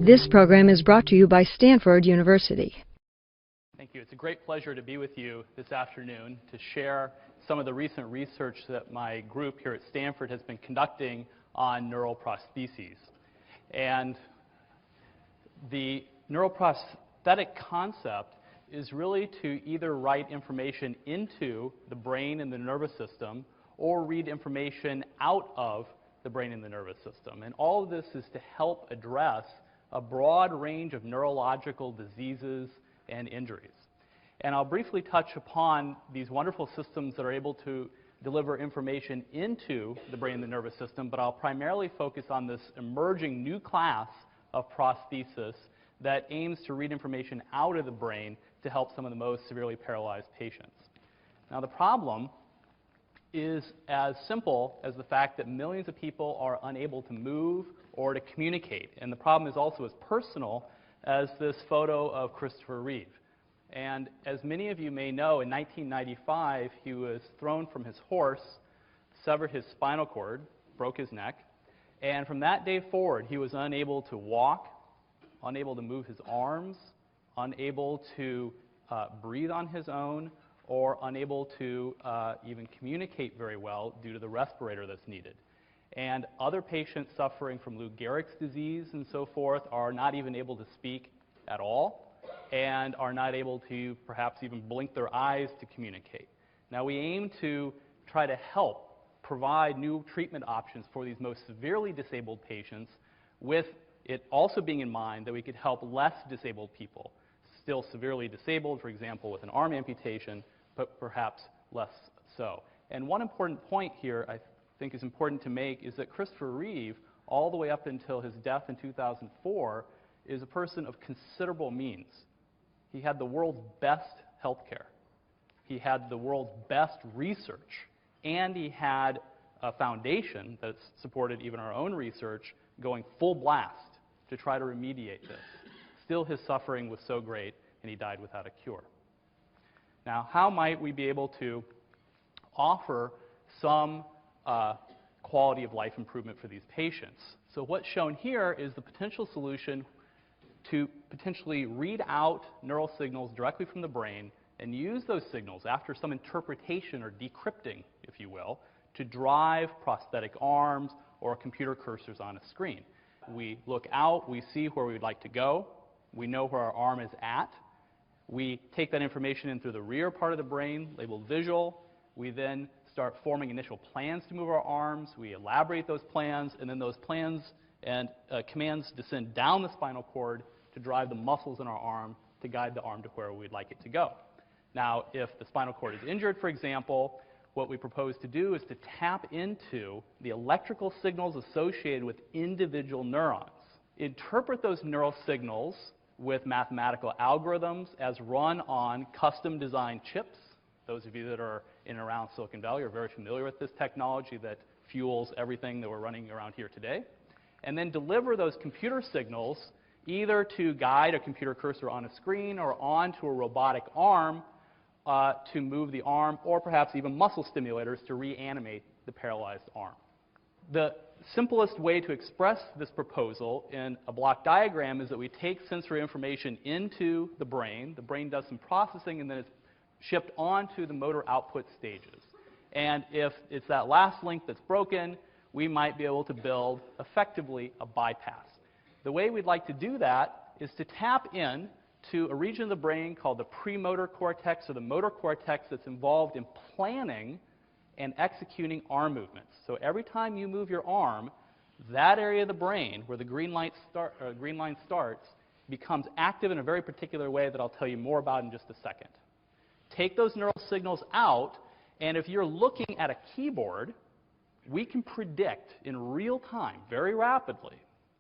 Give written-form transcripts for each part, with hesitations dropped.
This program is brought to you by Stanford University. Thank you. It's a great pleasure to be with you this afternoon to share some of the recent research that my group here at Stanford has been conducting on neuroprostheses. And the neuroprosthetic concept is really to either write information into the brain and the nervous system or read information out of the brain and the nervous system. And all of this is to help address a broad range of neurological diseases and injuries. And I'll briefly touch upon these wonderful systems that are able to deliver information into the brain and the nervous system, but I'll primarily focus on this emerging new class of prosthesis that aims to read information out of the brain to help some of the most severely paralyzed patients. Now, the problem is as simple as the fact that millions of people are unable to move or to communicate. And the problem is also as personal as this photo of Christopher Reeve. And as many of you may know, in 1995, he was thrown from his horse, severed his spinal cord, broke his neck, and from that day forward, he was unable to walk, unable to move his arms, unable to breathe on his own, or unable to even communicate very well due to the respirator that's needed. And other patients suffering from Lou Gehrig's disease and so forth are not even able to speak at all and are not able to perhaps even blink their eyes to communicate. Now, we aim to try to help provide new treatment options for these most severely disabled patients, with it also being in mind that we could help less disabled people, still severely disabled, for example, with an arm amputation, but perhaps less so. And one important point here I think is important to make is that Christopher Reeve, all the way up until his death in 2004, is a person of considerable means. He had the world's best healthcare. He had the world's best research. And he had a foundation that supported even our own research going full blast to try to remediate this. Still, his suffering was so great, and he died without a cure. Now, how might we be able to offer some quality of life improvement for these patients? So what's shown here is the potential solution to potentially read out neural signals directly from the brain and use those signals after some interpretation or decrypting, if you will, to drive prosthetic arms or computer cursors on a screen. We look out, we see where we'd like to go, we know where our arm is at, we take that information in through the rear part of the brain, labeled visual, we then start forming initial plans to move our arms, we elaborate those plans, and then those plans and commands descend down the spinal cord to drive the muscles in our arm to guide the arm to where we'd like it to go. Now, if the spinal cord is injured, for example, what we propose to do is to tap into the electrical signals associated with individual neurons. Interpret those neural signals with mathematical algorithms as run on custom-designed chips. Those of you that are in and around Silicon Valley are very familiar with this technology that fuels everything that we're running around here today. And then deliver those computer signals either to guide a computer cursor on a screen or onto a robotic arm to move the arm, or perhaps even muscle stimulators to reanimate the paralyzed arm. The simplest way to express this proposal in a block diagram is that we take sensory information into the brain does some processing, and then it's shipped onto the motor output stages. And if it's that last link that's broken, we might be able to build, effectively, a bypass. The way we'd like to do that is to tap in to a region of the brain called the premotor cortex, or the motor cortex, that's involved in planning and executing arm movements. So every time you move your arm, that area of the brain where the green line starts becomes active in a very particular way that I'll tell you more about in just a second. Take those neural signals out, and if you're looking at a keyboard, we can predict in real time, very rapidly,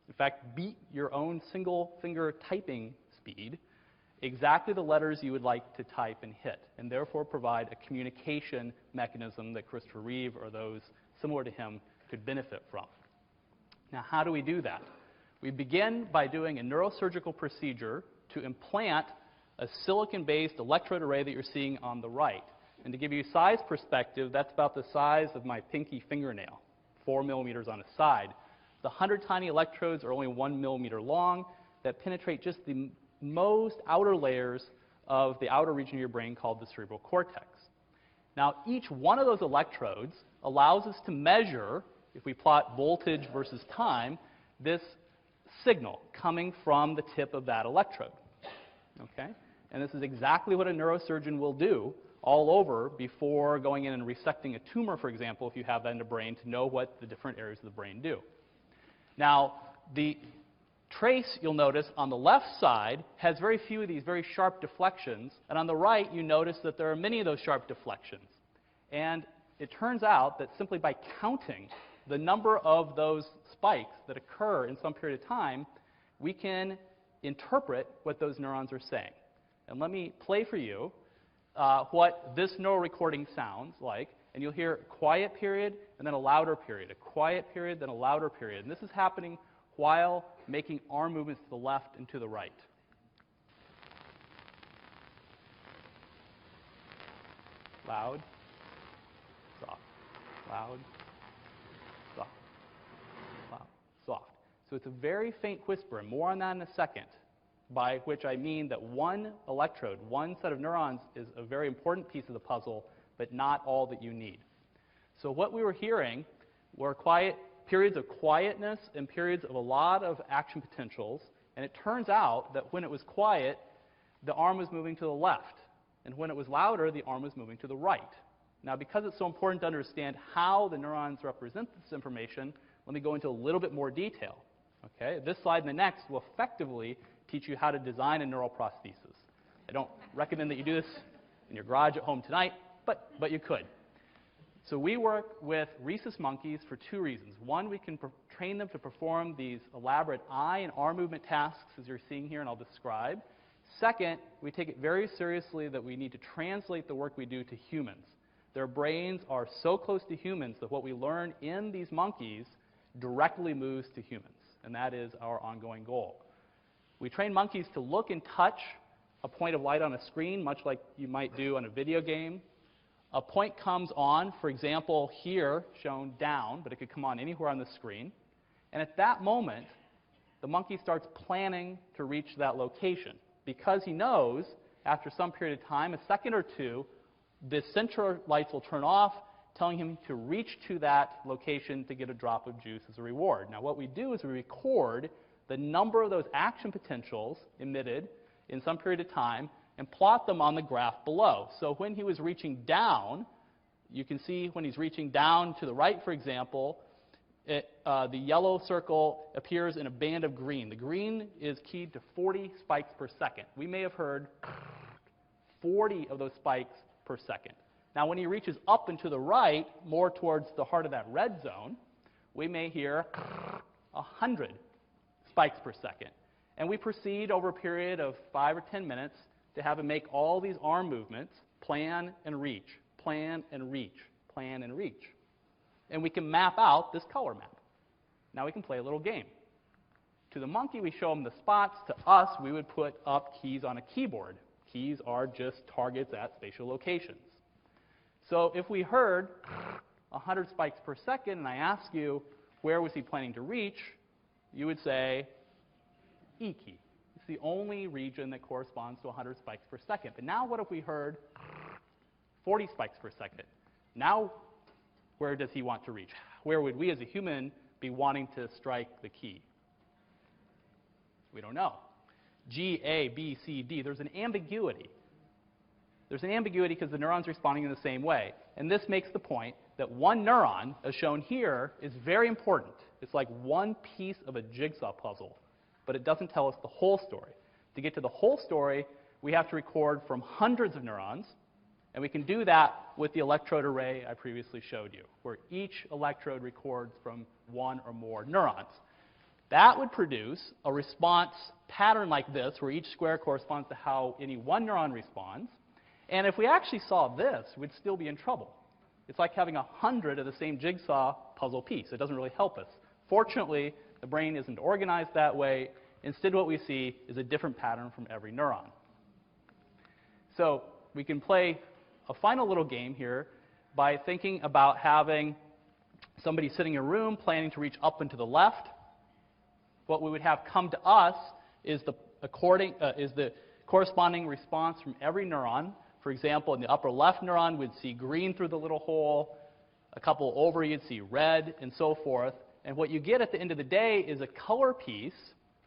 in fact, beat your own single finger typing speed, exactly the letters you would like to type and hit, and therefore provide a communication mechanism that Christopher Reeve or those similar to him could benefit from. Now, how do we do that? We begin by doing a neurosurgical procedure to implant a silicon-based electrode array that you're seeing on the right. And to give you size perspective, that's about the size of my pinky fingernail, 4 millimeters on a side. The 100 tiny electrodes are only 1 millimeter long. that penetrate just the most outer layers of the outer region of your brain called the cerebral cortex. Now, each one of those electrodes allows us to measure, if we plot voltage versus time, this signal coming from the tip of that electrode. Okay? And this is exactly what a neurosurgeon will do all over before going in and resecting a tumor, for example, if you have that in the brain, to know what the different areas of the brain do. Now, the trace, you'll notice, on the left side has very few of these very sharp deflections, and on the right, you notice that there are many of those sharp deflections. And it turns out that simply by counting the number of those spikes that occur in some period of time, we can interpret what those neurons are saying. And let me play for you what this neural recording sounds like. And you'll hear a quiet period and then a louder period, a quiet period, then a louder period. And this is happening while making arm movements to the left and to the right. Loud, soft, loud, soft, loud, soft. So it's a very faint whisper, and more on that in a second, by which I mean that one electrode, one set of neurons, is a very important piece of the puzzle, but not all that you need. So what we were hearing were periods of quietness and periods of a lot of action potentials, and it turns out that when it was quiet, the arm was moving to the left, and when it was louder, the arm was moving to the right. Now, because it's so important to understand how the neurons represent this information, let me go into a little bit more detail. Okay? This slide and the next will effectively teach you how to design a neural prosthesis. I don't recommend that you do this in your garage at home tonight, but you could. So we work with rhesus monkeys for two reasons. One, we can train them to perform these elaborate eye and arm movement tasks, as you're seeing here and I'll describe. Second, we take it very seriously that we need to translate the work we do to humans. Their brains are so close to humans that what we learn in these monkeys directly moves to humans, and that is our ongoing goal. We train monkeys to look and touch a point of light on a screen, much like you might do on a video game. A point comes on, for example, here, shown down, but it could come on anywhere on the screen. And at that moment, the monkey starts planning to reach that location, because he knows, after some period of time, a second or two, the central lights will turn off, telling him to reach to that location to get a drop of juice as a reward. Now, what we do is we record the number of those action potentials emitted in some period of time and plot them on the graph below. So when he was reaching down, you can see when he's reaching down to the right, for example, the yellow circle appears in a band of green. The green is keyed to 40 spikes per second. We may have heard 40 of those spikes per second. Now, when he reaches up and to the right, more towards the heart of that red zone, we may hear 100 spikes per second. And we proceed over a period of 5 or 10 minutes to have him make all these arm movements, plan and reach, plan and reach, plan and reach. And we can map out this color map. Now we can play a little game. To the monkey, we show him the spots. To us, we would put up keys on a keyboard. Keys are just targets at spatial locations. So if we heard 100 spikes per second, and I ask you, where was he planning to reach, you would say, E key. It's the only region that corresponds to 100 spikes per second. But now what if we heard 40 spikes per second? Now, where does he want to reach? Where would we as a human be wanting to strike the key? We don't know. G, A, B, C, D. There's an ambiguity. There's an ambiguity because the neuron's responding in the same way. And this makes the point that one neuron, as shown here, is very important. It's like one piece of a jigsaw puzzle, but it doesn't tell us the whole story. To get to the whole story, we have to record from hundreds of neurons, and we can do that with the electrode array I previously showed you, where each electrode records from one or more neurons. That would produce a response pattern like this, where each square corresponds to how any one neuron responds. And if we actually saw this, we'd still be in trouble. It's like having 100 of the same jigsaw puzzle piece. It doesn't really help us. Fortunately, the brain isn't organized that way. Instead, what we see is a different pattern from every neuron. So we can play a final little game here by thinking about having somebody sitting in a room planning to reach up and to the left. What we would have come to us is the corresponding response from every neuron. For example, in the upper left neuron, we'd see green through the little hole. A couple over, you'd see red, and so forth. And what you get at the end of the day is a color piece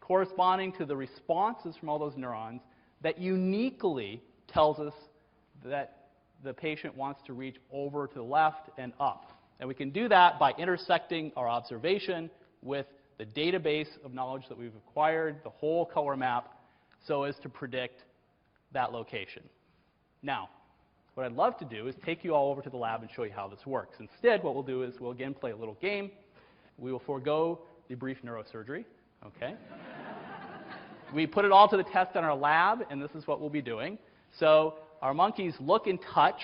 corresponding to the responses from all those neurons that uniquely tells us that the patient wants to reach over to the left and up. And we can do that by intersecting our observation with the database of knowledge that we've acquired, the whole color map, so as to predict that location. Now, what I'd love to do is take you all over to the lab and show you how this works. Instead, what we'll do is we'll again play a little game. We will forego the brief neurosurgery, okay? We put it all to the test in our lab, and this is what we'll be doing. So our monkeys look and touch.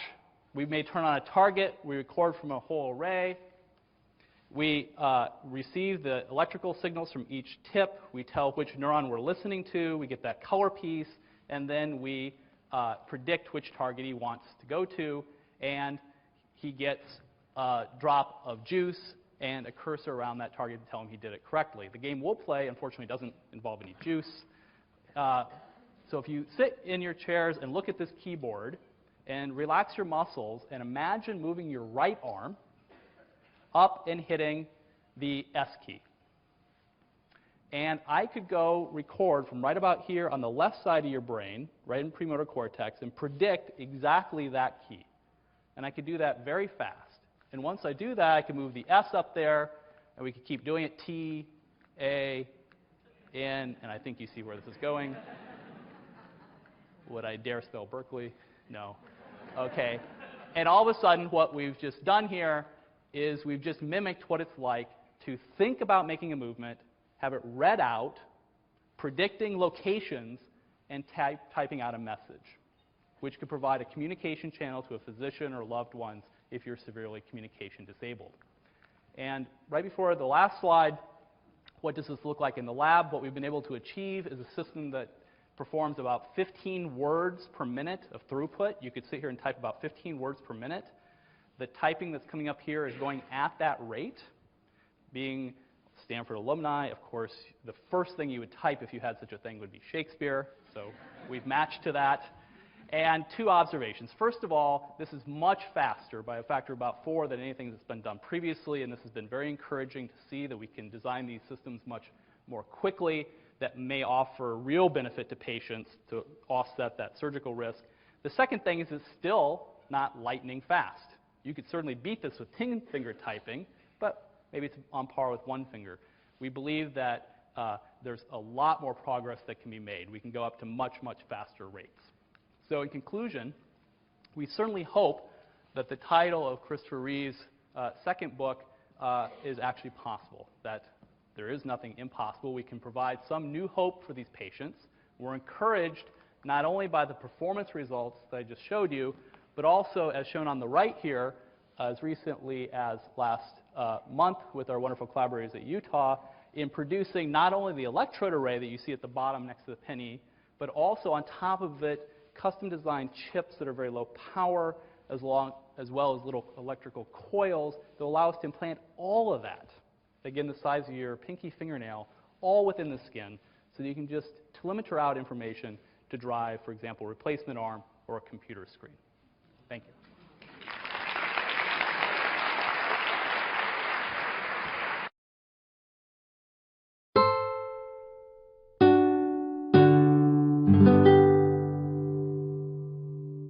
We may turn on a target. We record from a whole array. We receive the electrical signals from each tip. We tell which neuron we're listening to. We get that color piece, and then we predict which target he wants to go to, and he gets a drop of juice and a cursor around that target to tell him he did it correctly. The game we'll play, unfortunately, doesn't involve any juice. So if you sit in your chairs and look at this keyboard and relax your muscles and imagine moving your right arm up and hitting the S key. And I could go record from right about here on the left side of your brain, right in premotor cortex, and predict exactly that key. And I could do that very fast. And once I do that, I can move the S up there, and we can keep doing it. T, A, N, and I think you see where this is going. Would I dare spell Berkeley? No. Okay. And all of a sudden, what we've just done here is we've just mimicked what it's like to think about making a movement, have it read out, predicting locations, and typing out a message, which could provide a communication channel to a physician or loved ones if you're severely communication disabled. And right before the last slide, what does this look like in the lab? What we've been able to achieve is a system that performs about 15 words per minute of throughput. You could sit here and type about 15 words per minute. The typing that's coming up here is going at that rate. Being Stanford alumni, of course, the first thing you would type if you had such a thing would be Shakespeare. So we've matched to that. And two observations. First of all, this is much faster by a factor of about 4 than anything that's been done previously, and this has been very encouraging to see that we can design these systems much more quickly that may offer real benefit to patients to offset that surgical risk. The second thing is it's still not lightning fast. You could certainly beat this with 10-finger typing, but maybe it's on par with 1 finger. We believe that there's a lot more progress that can be made. We can go up to much, much faster rates. So in conclusion, we certainly hope that the title of Christopher Reeve's second book is actually possible, that there is nothing impossible. We can provide some new hope for these patients. We're encouraged not only by the performance results that I just showed you, but also, as shown on the right here, as recently as last month with our wonderful collaborators at Utah, in producing not only the electrode array that you see at the bottom next to the penny, but also on top of it, custom-designed chips that are very low power, as well as little electrical coils that allow us to implant all of that, again, the size of your pinky fingernail, all within the skin, so that you can just telemeter out information to drive, for example, a replacement arm or a computer screen. Thank you.